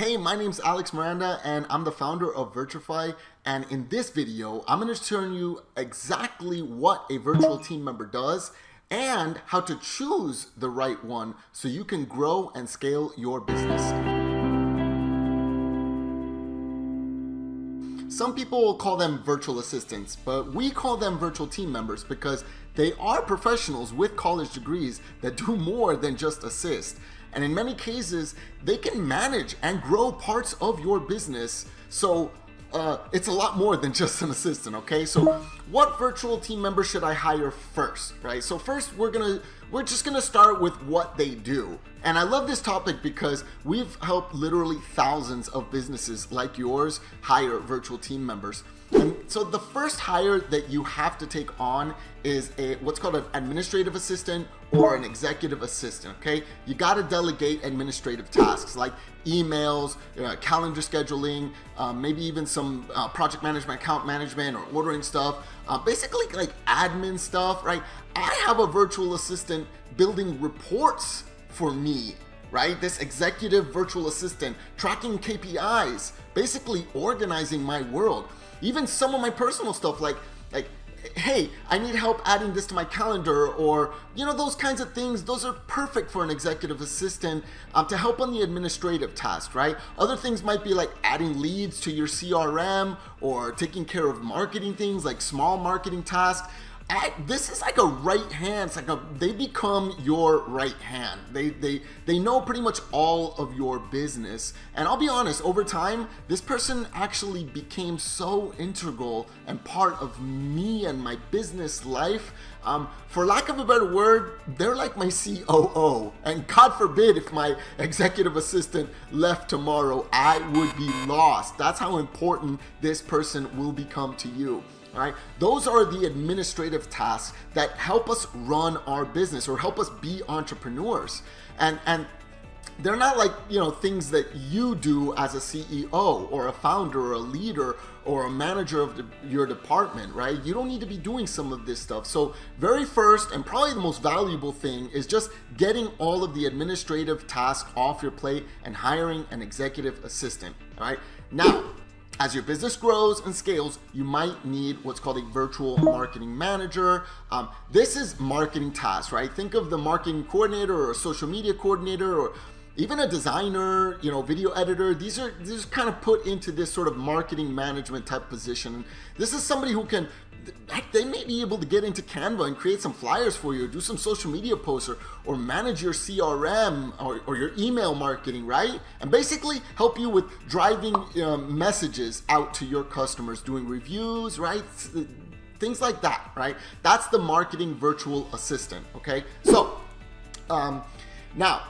Hey, my name's Alex Miranda and I'm the founder of Virtrify, and in this video I'm going to show you exactly what a virtual team member does and how to choose the right one so you can grow and scale your business. Some people will call them virtual assistants, but we call them virtual team members because they are professionals with college degrees that do more than just assist. And in many cases, they can manage and grow parts of your business. So it's a lot more than just an assistant, okay? So what virtual team member should I hire first, right? So first, we're just gonna start with what they do. And I love this topic because we've helped literally thousands of businesses like yours hire virtual team members. And so the first hire that you have to take on is what's called an administrative assistant or an executive assistant, okay? You gotta delegate administrative tasks like emails, calendar scheduling, maybe even some project management, account management, or ordering stuff, basically like admin stuff, right? I have a virtual assistant building reports for me, right? This executive virtual assistant tracking KPIs, basically organizing my world. Even some of my personal stuff like, hey, I need help adding this to my calendar, or, those kinds of things. Those are perfect for an executive assistant to help on the administrative task, right? Other things might be like adding leads to your CRM or taking care of marketing things like small marketing tasks. This is like a right hand. It's like they become your right hand. They know pretty much all of your business. And I'll be honest, over time, this person actually became so integral and part of me and my business life. For lack of a better word, they're like my COO. And God forbid if my executive assistant left tomorrow, I would be lost. That's how important this person will become to you. All right, those are the administrative tasks that help us run our business or help us be entrepreneurs. And they're not like, things that you do as a CEO or a founder or a leader or a manager of your department, right? You don't need to be doing some of this stuff. So very first and probably the most valuable thing is just getting all of the administrative tasks off your plate and hiring an executive assistant, all right? Now, as your business grows and scales, you might need what's called a virtual marketing manager. This is marketing tasks, right? Think of the marketing coordinator or a social media coordinator or even a designer, video editor. These are kind of put into this sort of marketing management type position. This is somebody who can, they may be able to get into Canva and create some flyers for you, or do some social media posts, or manage your CRM or your email marketing, right? And basically help you with driving messages out to your customers, doing reviews, right? Things like that, right? That's the marketing virtual assistant, okay? So now,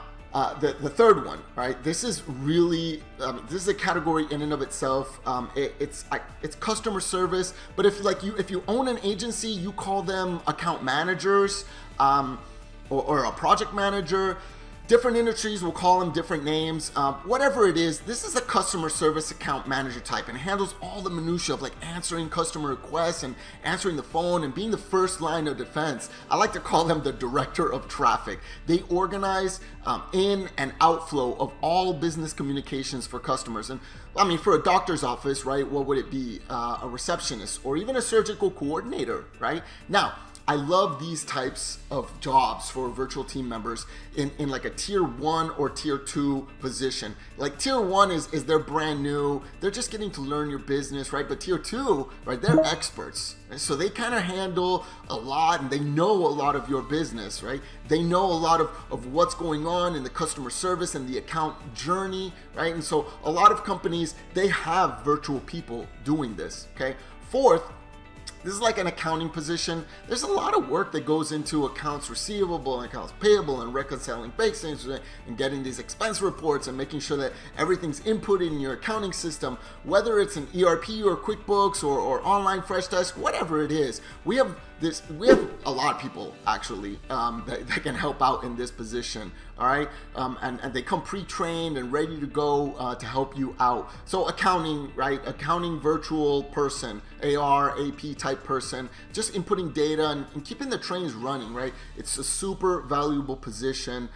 the third one, right? This is really this is a category in and of itself. It's customer service, but if you own an agency, you call them account managers or a project manager. Different industries will call them different names. Whatever it is, this is a customer service account manager type and handles all the minutia of like answering customer requests and answering the phone and being the first line of defense. I like to call them the director of traffic. They organize in and outflow of all business communications for customers. And I mean, for a doctor's office, right, what would it be? A receptionist or even a surgical coordinator, right? Now, I love these types of jobs for virtual team members in like a tier 1 or tier 2 position. Like tier 1 is they're brand new, they're just getting to learn your business, right? But tier 2, right, they're experts. So they kind of handle a lot and they know a lot of your business, right? They know a lot of what's going on in the customer service and the account journey, right? And so a lot of companies, they have virtual people doing this, okay? Fourth, this is like an accounting position. There's a lot of work that goes into accounts receivable and accounts payable and reconciling bank statements and getting these expense reports and making sure that everything's inputted in your accounting system, whether it's an ERP or QuickBooks or online fresh desk, whatever it is. We have a lot of people actually that can help out in this position, all right? And they come pre-trained and ready to go to help you out. So accounting, right? Accounting virtual person, AR, AP type person, just inputting data and keeping the trains running, right? It's a super valuable position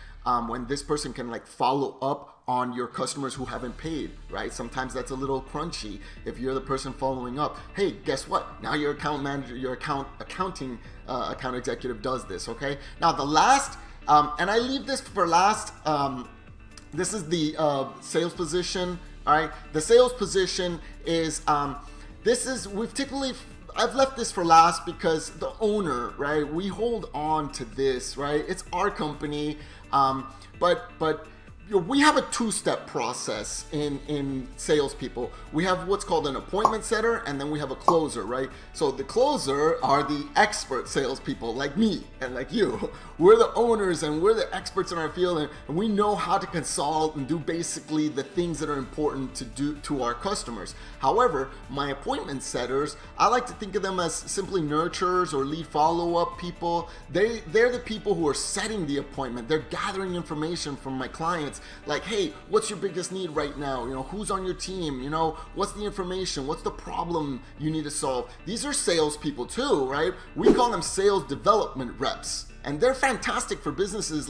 when this person can like follow up on your customers who haven't paid, right? Sometimes that's a little crunchy. If you're the person following up, hey, guess what? Now your account manager, your account executive does this, okay? Now the last, and I leave this for last, this is the sales position, all right? The sales position is, I've left this for last because the owner, right? We hold on to this, right? It's our company, but we have a two-step process in salespeople. We have what's called an appointment setter, and then we have a closer, right? So the closer are the expert salespeople like me and like you. We're the owners and we're the experts in our field, and we know how to consult and do basically the things that are important to do to our customers. However, my appointment setters, I like to think of them as simply nurturers or lead follow-up people. They're the people who are setting the appointment. They're gathering information from my clients. Like, hey, what's your biggest need right now? Who's on your team? What's the information? What's the problem you need to solve? These are salespeople too, right? We call them sales development reps, and they're fantastic for businesses,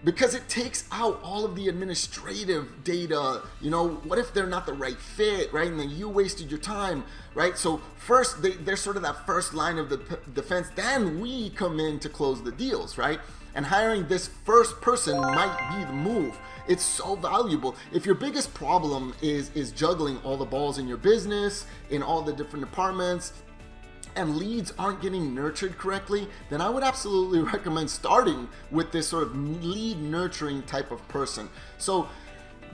because it takes out all of the administrative data. What if they're not the right fit, right? And then you wasted your time, right? So first, they're sort of that first line of the defense. Then we come in to close the deals, right? And hiring this first person might be the move. It's so valuable. If your biggest problem is juggling all the balls in your business, in all the different departments, and leads aren't getting nurtured correctly, then I would absolutely recommend starting with this sort of lead nurturing type of person. So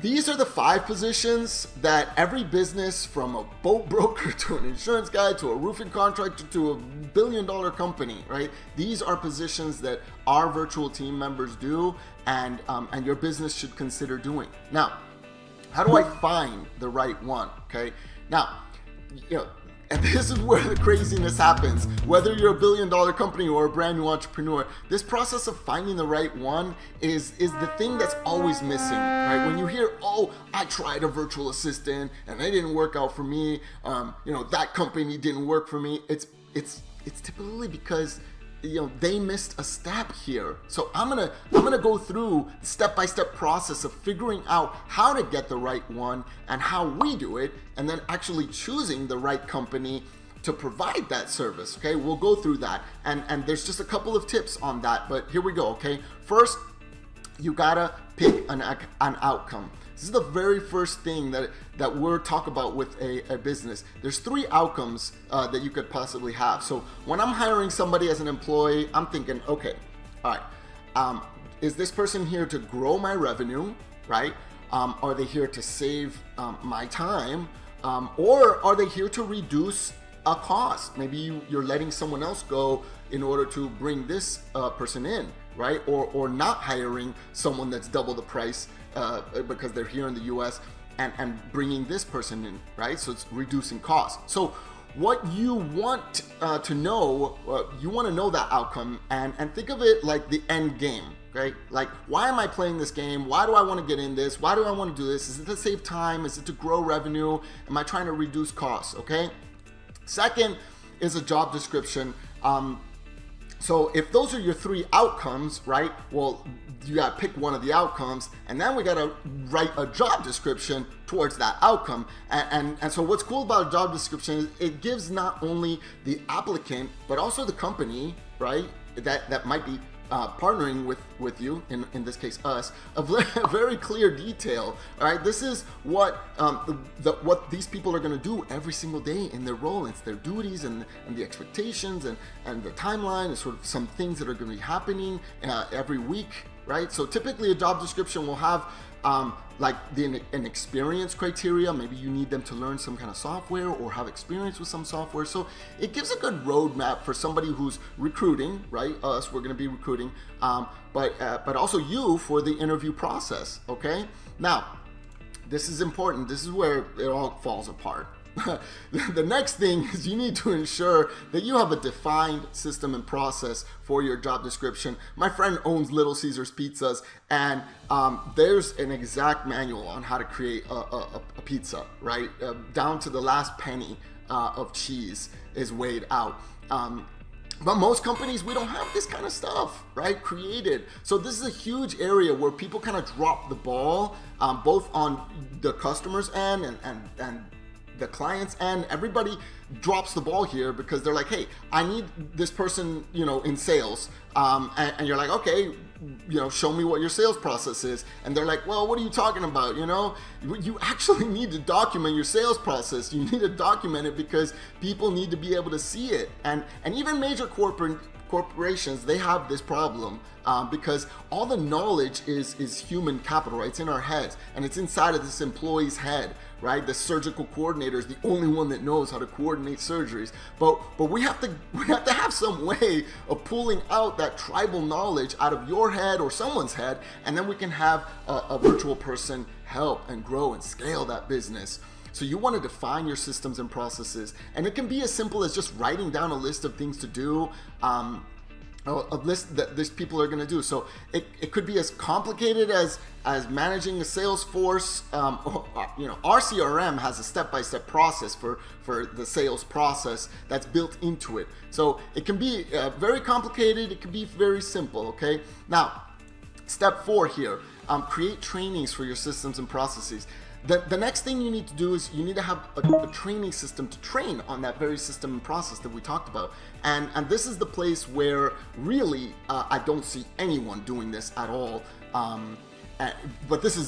these are the 5 positions that every business, from a boat broker to an insurance guy to a roofing contractor to a billion-dollar company, right? These are positions that our virtual team members do, and your business should consider doing. Now, how do I find the right one? Okay. Now, and this is where the craziness happens. Whether you're a billion-dollar company or a brand new entrepreneur, this process of finding the right one is the thing that's always missing, right? When you hear, oh, I tried a virtual assistant and they didn't work out for me, that company didn't work for me. It's typically because they missed a step here. So I'm gonna go through the step-by-step process of figuring out how to get the right one and how we do it, and then actually choosing the right company to provide that service. Okay, we'll go through that, and there's just a couple of tips on that, but here we go. Okay, first, you gotta pick an outcome. This is the very first thing that we're talking about with a business. There's 3 outcomes that you could possibly have. So when I'm hiring somebody as an employee, I'm thinking, okay, all right, is this person here to grow my revenue, right? Are they here to save my time? Or are they here to reduce a cost? Maybe you're letting someone else go in order to bring this person in, right? Or not hiring someone that's double the price because they're here in the US and bringing this person in, right? So it's reducing costs. So what you want to know, you want to know that outcome and think of it like the end game, okay? Like, why am I playing this game? Why do I want to get in this? Why do I want to do this? Is it to save time? Is it to grow revenue? Am I trying to reduce costs, okay? Second is a job description. So if those are your 3 outcomes, right? Well, you gotta pick one of the outcomes, and then we gotta write a job description towards that outcome. And so what's cool about a job description is it gives not only the applicant, but also the company, right? That might be partnering with you, in this case us, a very clear detail. All right, this is what what these people are going to do every single day in their role. It's their duties and the expectations and the timeline, and sort of some things that are going to be happening every week, right? So typically a job description will have like an experience criteria. Maybe you need them to learn some kind of software or have experience with some software. So it gives a good roadmap for somebody who's recruiting, right? Us, we're going to be recruiting, but also you for the interview process. Okay. Now, this is important. This is where it all falls apart. The next thing is you need to ensure that you have a defined system and process for your job description. My friend owns Little Caesars Pizzas, and there's an exact manual on how to create a pizza, right? Down to the last penny of cheese is weighed out. But most companies, we don't have this kind of stuff, right, created. So this is a huge area where people kind of drop the ball, both on the customer's end and the client's end. Everybody drops the ball here because they're like, hey, I need this person, in sales. And you're like, okay, show me what your sales process is. And they're like, well, what are you talking about? You actually need to document your sales process. You need to document it because people need to be able to see it. And even major corporations, they have this problem because all the knowledge is human capital, right? It's in our heads and it's inside of this employee's head, right? The surgical coordinator is the only one that knows how to coordinate surgeries. But we have to have some way of pulling out that tribal knowledge out of your head or someone's head, and then we can have a virtual person help and grow and scale that business. So you want to define your systems and processes, and it can be as simple as just writing down a list of things to do, a list that these people are going to do. So it could be as complicated as managing a sales force. Our CRM has a step-by-step process for the sales process that's built into it. So it can be very complicated. It can be very simple. Okay. Now, step 4 here, create trainings for your systems and processes. The next thing you need to do is you need to have a training system to train on that very system and process that we talked about. And this is the place where really I don't see anyone doing this at all. But this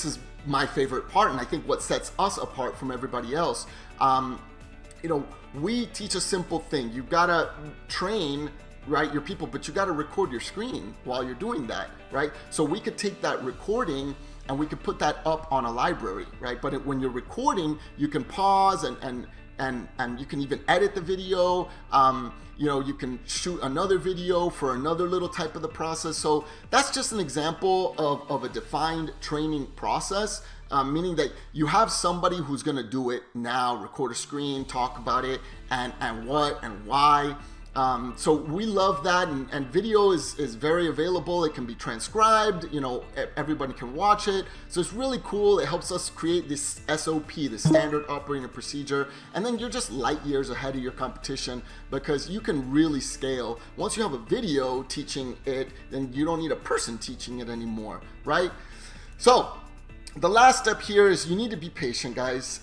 is my favorite part, and I think what sets us apart from everybody else. We teach a simple thing. You've got to train, right, your people, but you got to record your screen while you're doing that, right? So we could take that recording and we could put that up on a library, right? But when you're recording, you can pause and you can even edit the video. You can shoot another video for another little type of the process. So that's just an example of a defined training process, meaning that you have somebody who's gonna do it now, record a screen, talk about it, and what and why. So we love that, and video is very available. It can be transcribed, everybody can watch it. So it's really cool. It helps us create this SOP, the standard operating procedure, and then you're just light years ahead of your competition because you can really scale. Once you have a video teaching it, then you don't need a person teaching it anymore, right? So the last step here is you need to be patient, guys.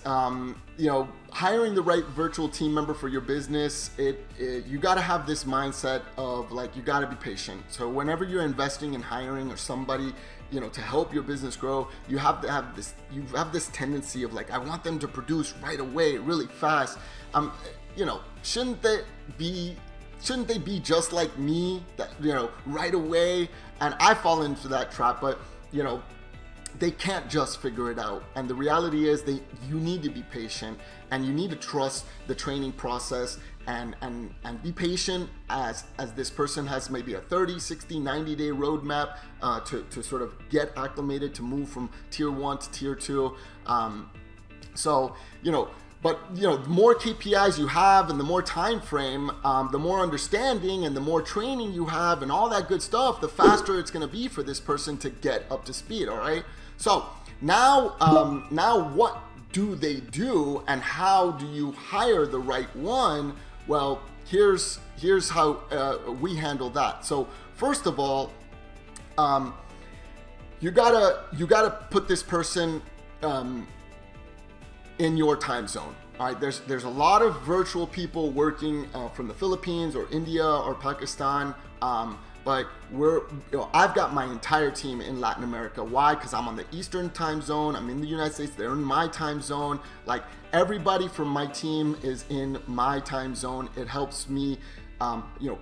Hiring the right virtual team member for your business, you got to have this mindset of you got to be patient. So whenever you're investing in hiring or somebody, to help your business grow, you have to have this. You have this tendency of I want them to produce right away, really fast. Shouldn't they be just like me? That right away. And I fall into that trap, but they can't just figure it out. And the reality is you need to be patient, and you need to trust the training process and be patient as this person has maybe a 30, 60, 90-day roadmap to sort of get acclimated, to move from tier 1 to tier 2. But the more KPIs you have and the more time frame, the more understanding and the more training you have and all that good stuff, the faster it's going to be for this person to get up to speed. All right. So now what do they do, and how do you hire the right one? Well, here's how we handle that. So first of all, you gotta put this person in your time zone. All right, there's a lot of virtual people working from the Philippines or India or Pakistan, but I've got my entire team in Latin America. Why? Because I'm on the Eastern time zone. I'm in the United States. They're in my time zone. Everybody from my team is in my time zone. It helps me.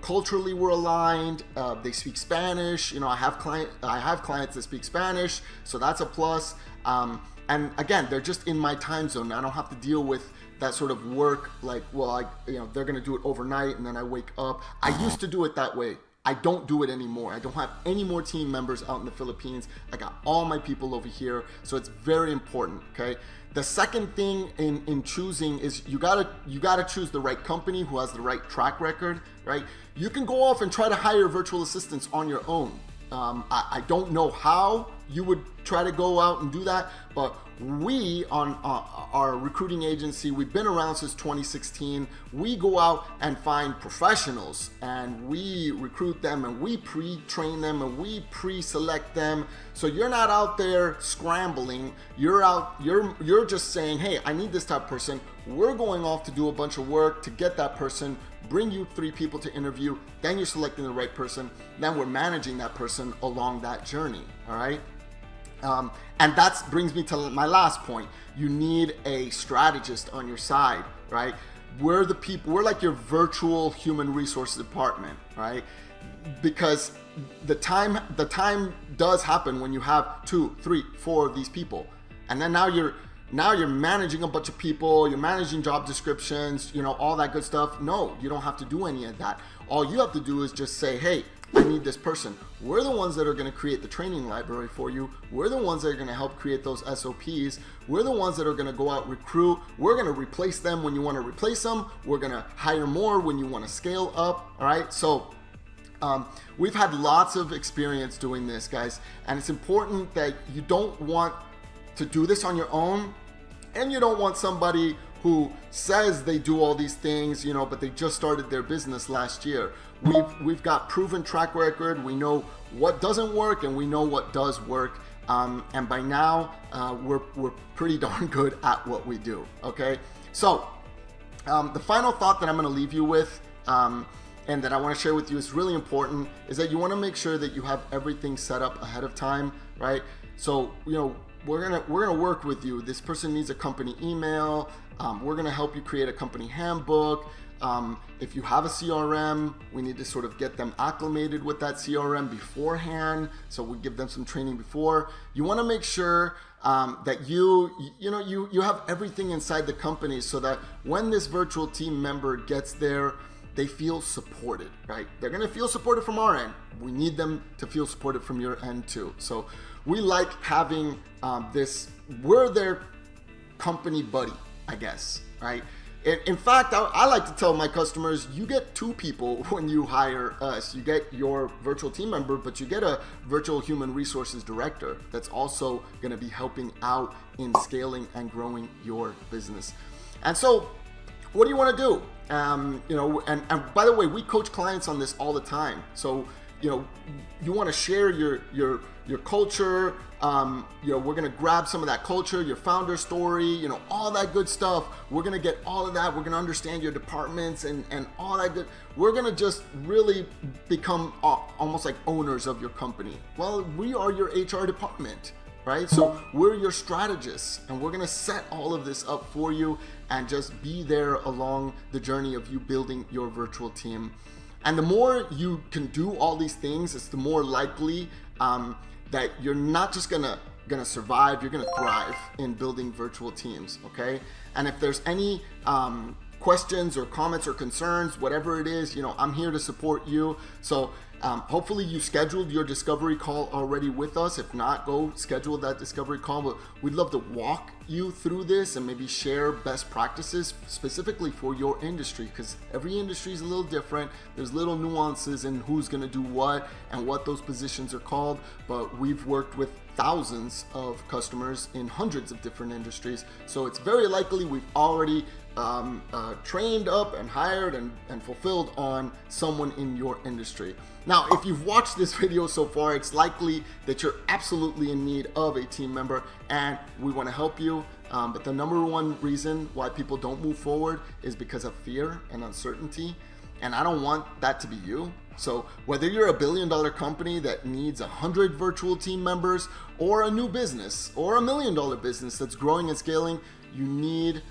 Culturally we're aligned. They speak Spanish. I have clients that speak Spanish, so that's a plus. And again, they're just in my time zone. I don't have to deal with that sort of work. They're gonna do it overnight, and then I wake up. I used to do it that way. I don't do it anymore. I don't have any more team members out in the Philippines. I got all my people over here, so it's very important. Okay. The second thing in choosing is you gotta choose the right company who has the right track record. Right. You can go off and try to hire virtual assistants on your own. I don't know how you would try to go out and do that. But we, on our recruiting agency, we've been around since 2016. We go out and find professionals, and we recruit them, and we pre-train them, and we pre-select them. So you're not out there scrambling. You're just saying, hey, I need this type of person. We're going off to do a bunch of work to get that person, bring you 3 people to interview, then you're selecting the right person, then we're managing that person along that journey, all right? And that brings me to my last point. You need a strategist on your side, right? We're like your virtual human resources department, right? Because the time does happen when you have 2, 3, 4 of these people. And then now you're managing a bunch of people, you're managing job descriptions, all that good stuff. No, you don't have to do any of that. All you have to do is just say, hey, I need this person. We're the ones that are going to create the training library for you. We're the ones that are going to help create those SOPs. We're the ones that are going to go out recruit. We're going to replace them when you want to replace them. We're going to hire more when you want to scale up. All right. So we've had lots of experience doing this, guys. And it's important that you don't want to do this on your own, and you don't want somebody who says they do all these things, but they just started their business last year. We've got proven track record. We know what doesn't work, and we know what does work. And by now, we're pretty darn good at what we do. Okay, so the final thought that I'm going to leave you with, and that I want to share with you is really important, is that you want to make sure that you have everything set up ahead of time, right? So we're gonna work with you. This person needs a company email. We're gonna help you create a company handbook. If you have a CRM, we need to sort of get them acclimated with that CRM beforehand. So we give them some training before. You want to make sure that you have everything inside the company, so that when this virtual team member gets there, they feel supported, right? They're gonna feel supported from our end. We need them to feel supported from your end too. So we like having we're their company buddy, I guess, right? In fact, I like to tell my customers, you get 2 people when you hire us. You get your virtual team member, but you get a virtual human resources director that's also gonna be helping out in scaling and growing your business. And so, what do you want to do? And by the way, we coach clients on this all the time. So, you want to share your culture. We're going to grab some of that culture, your founder story, all that good stuff. We're going to get all of that. We're going to understand your departments and all that good. We're going to just really become almost like owners of your company. Well, we are your HR department, right? So we're your strategists, and we're going to set all of this up for you and just be there along the journey of you building your virtual team. And the more you can do all these things, it's the more likely that you're not just gonna survive, you're gonna thrive in building virtual teams, okay? And if there's any questions or comments or concerns, whatever it is, I'm here to support you. So hopefully you scheduled your discovery call already with us. If not, go schedule that discovery call. But we'd love to walk you through this and maybe share best practices specifically for your industry, because every industry is a little different. There's little nuances in who's going to do what and what those positions are called. But we've worked with thousands of customers in hundreds of different industries. So it's very likely we've already trained up and hired and fulfilled on someone in your industry. Now, if you've watched this video so far, it's likely that you're absolutely in need of a team member, and we want to help you. But the number one reason why people don't move forward is because of fear and uncertainty. And I don't want that to be you. So whether you're a $1 billion company that needs 100 virtual team members, or a new business, or a $1 million business that's growing and scaling, you need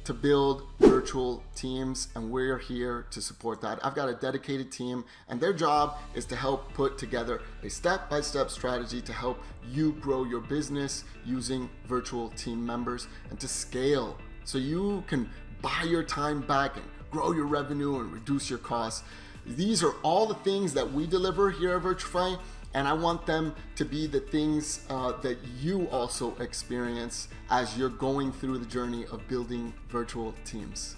to build virtual teams, and we're here to support that. I've got a dedicated team, and their job is to help put together a step-by-step strategy to help you grow your business using virtual team members and to scale so you can buy your time back and grow your revenue and reduce your costs. These are all the things that we deliver here at Virtrify, and I want them to be the things that you also experience as you're going through the journey of building virtual teams.